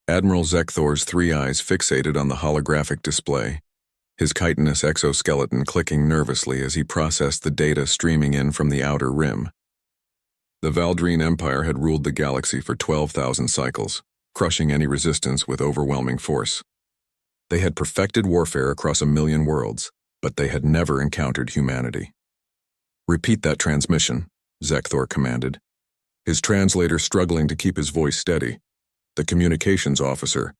Admiral Zekthor's three eyes fixated on the holographic display, his chitinous exoskeleton clicking nervously as he processed the data streaming in from the outer rim. The Valdrine Empire had ruled the galaxy for 12,000 cycles, crushing any resistance with overwhelming force. They had perfected warfare across 1,000,000 worlds, but they had never encountered humanity. "Repeat that transmission," Zekthor commanded, his translator struggling to keep his voice steady. The communications officer,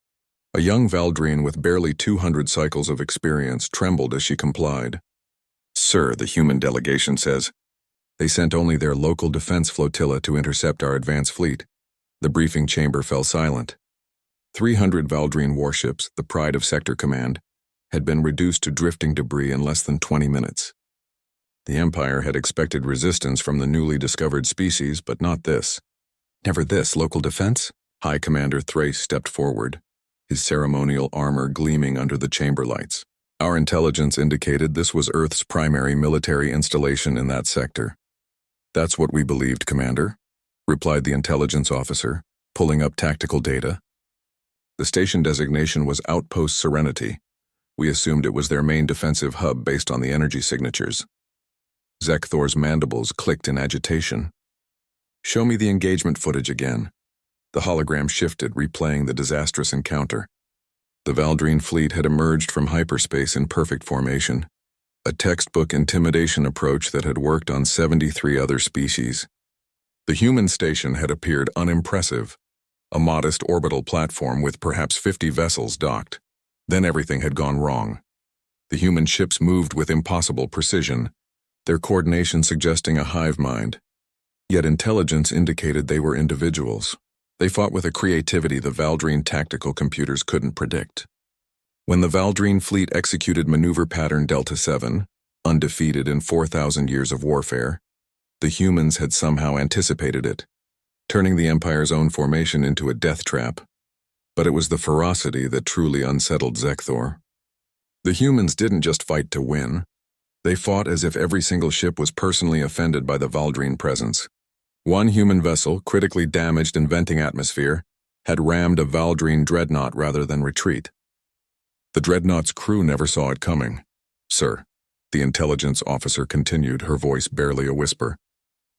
a young Valdrine with barely 200 cycles of experience, trembled as she complied. "Sir," the human delegation says, "they sent only their local defense flotilla to intercept our advance fleet." The briefing chamber fell silent. 300 Valdrine warships, the pride of Sector Command, had been reduced to drifting debris in less than 20 minutes. The Empire had expected resistance from the newly discovered species, but not this. "Never this, local defense?" High Commander Thrace stepped forward, his ceremonial armor gleaming under the chamber lights. "Our intelligence indicated this was Earth's primary military installation in that sector." "That's what we believed, Commander," replied the intelligence officer, pulling up tactical data. "The station designation was Outpost Serenity. We assumed it was their main defensive hub based on the energy signatures." Zekthor's mandibles clicked in agitation. "Show me the engagement footage again." The hologram shifted, replaying the disastrous encounter. The Valdrine fleet had emerged from hyperspace in perfect formation, a textbook intimidation approach that had worked on 73 other species. The human station had appeared unimpressive, a modest orbital platform with perhaps 50 vessels docked. Then everything had gone wrong. The human ships moved with impossible precision, their coordination suggesting a hive mind. Yet intelligence indicated they were individuals. They fought with a creativity the Valdrine tactical computers couldn't predict. When the Valdrine fleet executed maneuver pattern Delta 7, undefeated in 4,000 years of warfare, the humans had somehow anticipated it, turning the Empire's own formation into a death trap. But it was the ferocity that truly unsettled Zekthor. The humans didn't just fight to win. They fought as if every single ship was personally offended by the Valdrine presence. One human vessel, critically damaged in venting atmosphere, had rammed a Valdrine dreadnought rather than retreat. The dreadnought's crew never saw it coming. "Sir," the intelligence officer continued, her voice barely a whisper,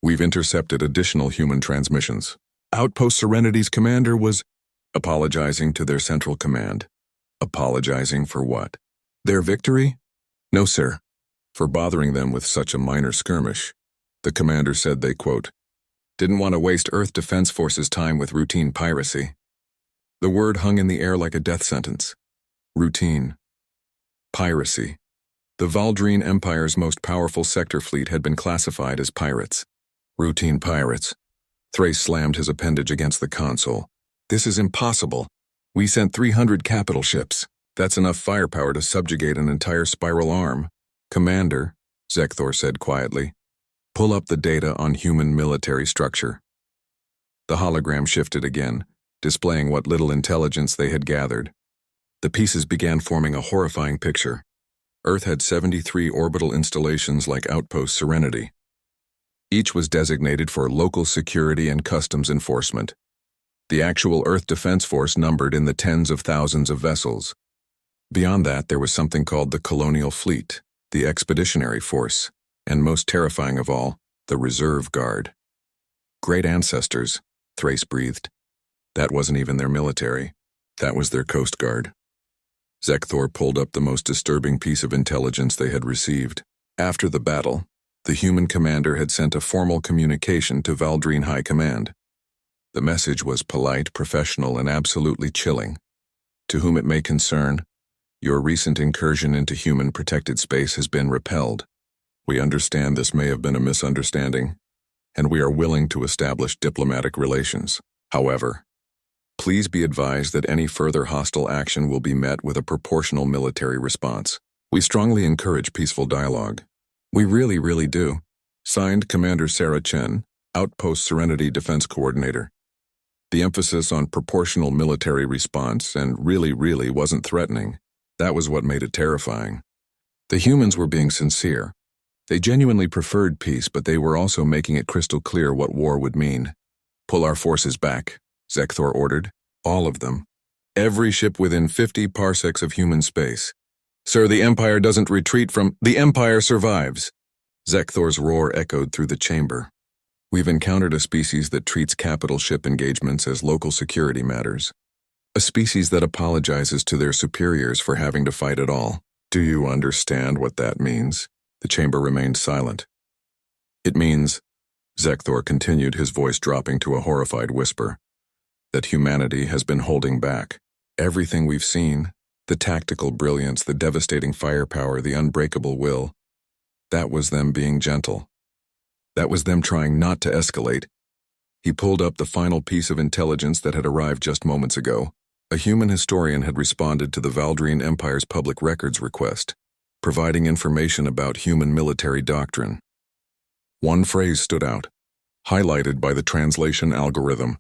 "we've intercepted additional human transmissions." Outpost Serenity's commander was apologizing to their central command. Apologizing for what? Their victory? "No, sir. For bothering them with such a minor skirmish." The commander said they, quote, "didn't want to waste Earth Defense Force's time with routine piracy." The word hung in the air like a death sentence. Routine. Piracy. The Valdrine Empire's most powerful sector fleet had been classified as pirates. Routine pirates. Thrace slammed his appendage against the console. "This is impossible. We sent 300 capital ships. That's enough firepower to subjugate an entire spiral arm." "Commander," Zekthor said quietly, "pull up the data on human military structure." The hologram shifted again, displaying what little intelligence they had gathered. The pieces began forming a horrifying picture. Earth had 73 orbital installations like Outpost Serenity. Each was designated for local security and customs enforcement. The actual Earth Defense Force numbered in the tens of thousands of vessels. Beyond that, there was something called the Colonial Fleet, the Expeditionary Force, and most terrifying of all, the Reserve Guard. "Great ancestors," Thrace breathed. That wasn't even their military. That was their Coast Guard. Zekthor pulled up the most disturbing piece of intelligence they had received. After the battle, the human commander had sent a formal communication to Valdrine High Command. The message was polite, professional, and absolutely chilling. "To whom it may concern, your recent incursion into human protected space has been repelled. We understand this may have been a misunderstanding, and we are willing to establish diplomatic relations. However, please be advised that any further hostile action will be met with a proportional military response. We strongly encourage peaceful dialogue." "We really, really do." Signed, Commander Sarah Chen, Outpost Serenity Defense Coordinator. The emphasis on proportional military response and really wasn't threatening. That was what made it terrifying. The humans were being sincere. They genuinely preferred peace, but they were also making it crystal clear what war would mean. "Pull our forces back," Zekthor ordered. "All of them. Every ship within 50 parsecs of human space. Sir, the Empire doesn't retreat from— The Empire survives! Zekthor's roar echoed through the chamber. We've encountered a species that treats capital ship engagements as local security matters. A species that apologizes to their superiors for having to fight at all. Do you understand what that means? The chamber remained silent. It means, Zekthor continued, his voice dropping to a horrified whisper, that humanity has been holding back. Everything we've seen, the tactical brilliance, the devastating firepower, the unbreakable will, that was them being gentle. That was them trying not to escalate. He pulled up the final piece of intelligence that had arrived just moments ago. A human historian had responded to the Valdrine Empire's public records request, providing information about human military doctrine. One phrase stood out, highlighted by the translation algorithm.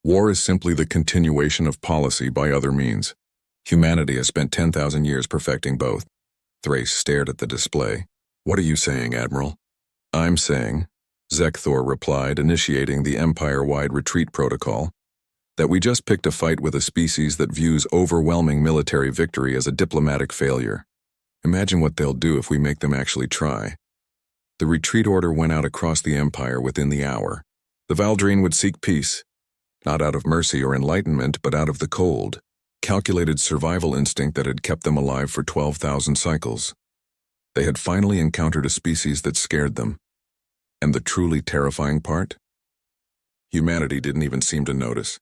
War is simply the continuation of policy by other means. Humanity has spent 10,000 years perfecting both. Thrace stared at the display. What are you saying, Admiral? I'm saying, Zekthor replied, initiating the Empire-wide retreat protocol, that we just picked a fight with a species that views overwhelming military victory as a diplomatic failure. Imagine what they'll do if we make them actually try. The retreat order went out across the Empire within the hour. The Valdrine would seek peace, not out of mercy or enlightenment, but out of the cold, calculated survival instinct that had kept them alive for 12,000 cycles. They had finally encountered a species that scared them. And the truly terrifying part? Humanity didn't even seem to notice.